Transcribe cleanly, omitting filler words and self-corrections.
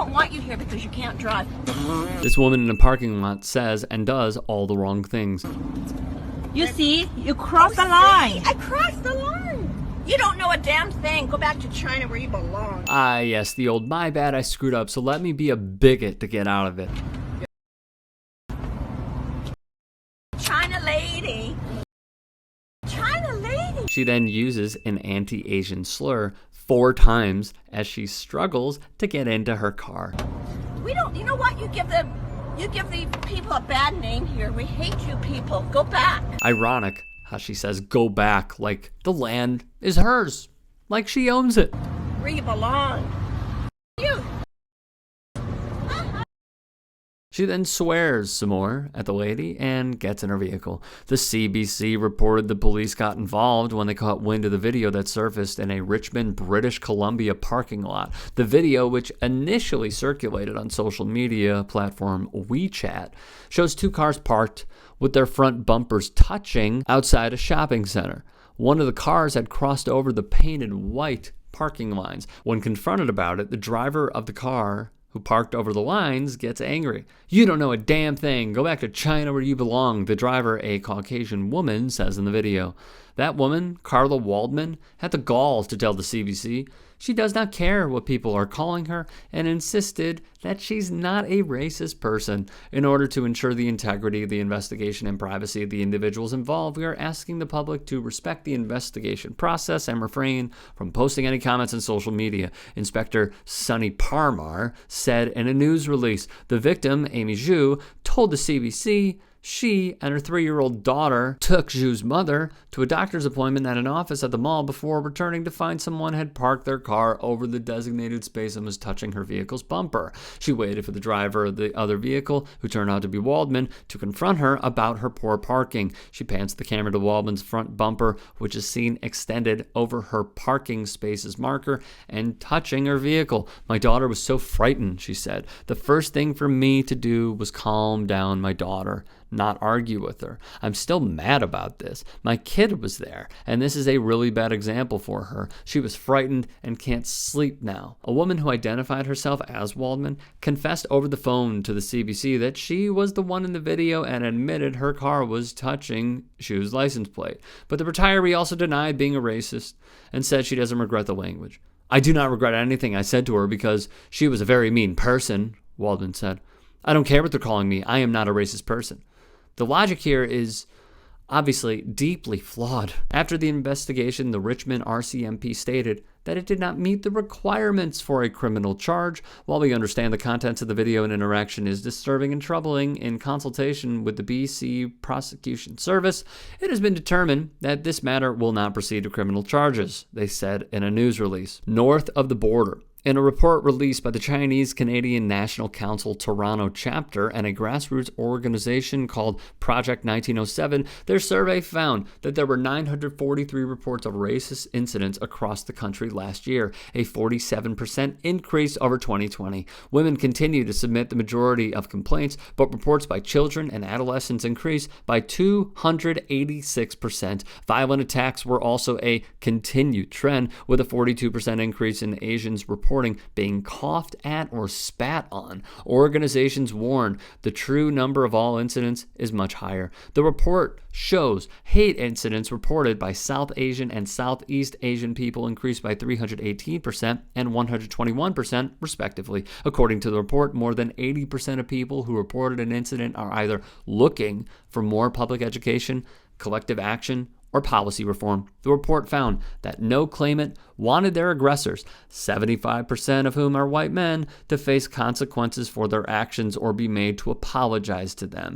don't want you here because you can't drive. This woman in a parking lot says and does all the wrong things. You see? You crossed the line. I crossed the line. You don't know a damn thing. Go back to China where you belong. Ah, yes, the old my bad, I screwed up, so let me be a bigot to get out of it. China lady. China lady. She then uses an anti-Asian slur 4 times as she struggles to get into her car. We don't, you know what? You give the people a bad name here. We hate you people. Go back. Ironic how she says go back like the land is hers, like she owns it. Where you belong. You. She then swears some more at the lady and gets in her vehicle. The CBC reported the police got involved when they caught wind of the video that surfaced in a Richmond, British Columbia parking lot. The video, which initially circulated on social media platform WeChat, shows 2 cars parked with their front bumpers touching outside a shopping center. One of the cars had crossed over the painted white parking lines. When confronted about it, the driver of the car who parked over the lines gets angry. You don't know a damn thing. Go back to China where you belong, the driver, a Caucasian woman, says in the video. That woman, Carla Waldman, had the gall to tell the CBC she does not care what people are calling her and insisted that she's not a racist person. In order to ensure the integrity of the investigation and privacy of the individuals involved, we are asking the public to respect the investigation process and refrain from posting any comments on social media. Inspector Sunny Parmar said in a news release. The victim, Amy Zhu, told the CBC she and her 3-year-old daughter took Zhu's mother to a doctor's appointment at an office at the mall before returning to find someone had parked their car over the designated space and was touching her vehicle's bumper. She waited for the driver of the other vehicle, who turned out to be Waldman, to confront her about her poor parking. She pans the camera to Waldman's front bumper, which is seen extended over her parking space's marker and touching her vehicle. My daughter was so frightened, she said. The first thing for me to do was calm down my daughter, not argue with her. I'm still mad about this. My kid was there, and this is a really bad example for her. She was frightened and can't sleep now. A woman who identified herself as Waldman confessed over the phone to the CBC that she was the one in the video and admitted her car was touching Zhu's license plate. But the retiree also denied being a racist and said she doesn't regret the language. I do not regret anything I said to her because she was a very mean person, Waldman said. I don't care what they're calling me. I am not a racist person. The logic here is obviously deeply flawed. After the investigation, the Richmond RCMP stated that it did not meet the requirements for a criminal charge. While we understand the contents of the video and interaction is disturbing and troubling, in consultation with the BC Prosecution Service, it has been determined that this matter will not proceed to criminal charges, they said in a news release. North of the border. In a report released by the Chinese-Canadian National Council Toronto chapter and a grassroots organization called Project 1907, their survey found that there were 943 reports of racist incidents across the country last year, a 47% increase over 2020. Women continue to submit the majority of complaints, but reports by children and adolescents increased by 286%. Violent attacks were also a continued trend, with a 42% increase in Asians reporting being coughed at or spat on. Organizations warn the true number of all incidents is much higher. The report shows hate incidents reported by South Asian and Southeast Asian people increased by 318% and 121% respectively. According to the report, more than 80% of people who reported an incident are either looking for more public education, collective action, or policy reform. The report found that no claimant wanted their aggressors, 75% of whom are white men, to face consequences for their actions or be made to apologize to them.